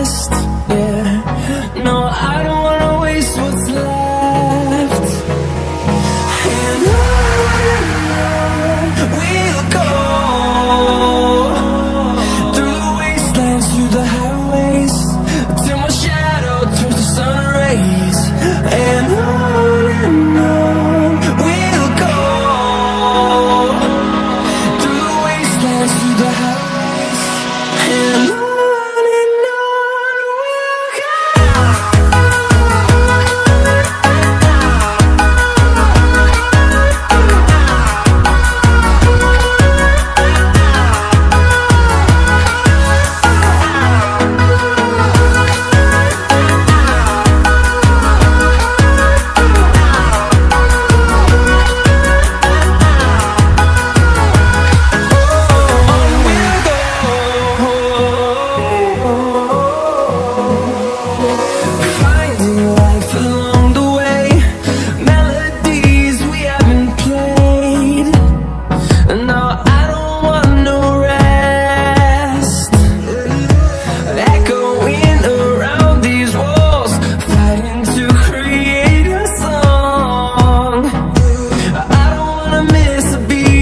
best. Yeah, no, I don't wanna waste what's left. And on we'll go, through the wastelands, through the highways, till my shadow turns to sun rays. And on we'll go, through the wastelands, through the highways, and on we'll go. Finding life along the way, melodies we haven't played. No, I don't want no rest. Echoing around these walls, fighting to create a song. I don't wanna miss a beat.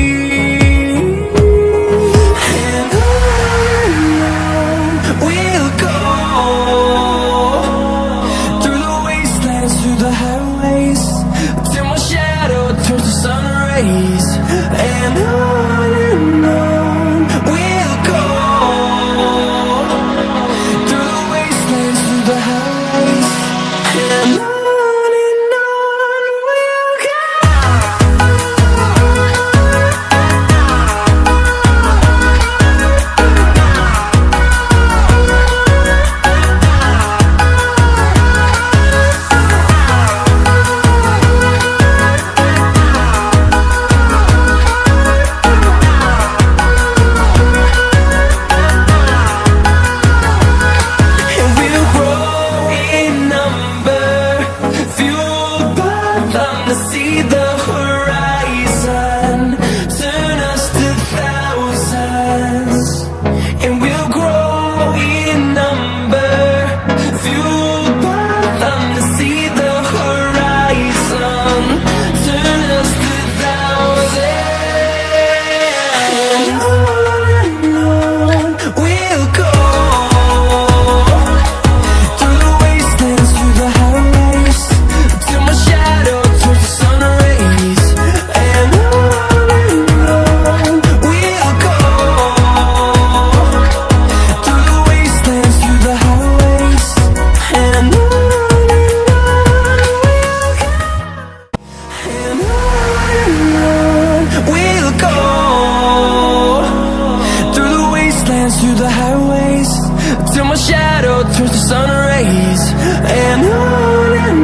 And on we'll go, through the wastelands, through the highways, till my shadow turns to sun rays. And on we'll go, through the wastelands, through the highways, and on we'll go. And we'll grow in number, fueled by them to see the horizon, turn us to thousands. And we'll grow in number, fueled by them to see the horizon, turn us to thousands. And on we'll go, through the wastelands, through the highways, till my shadow turns to sun rays. And on we'll go, through the wastelands, through the highways, and on we'll go, through the wastelands, through the highways, till my shadow turns to sun rays. And on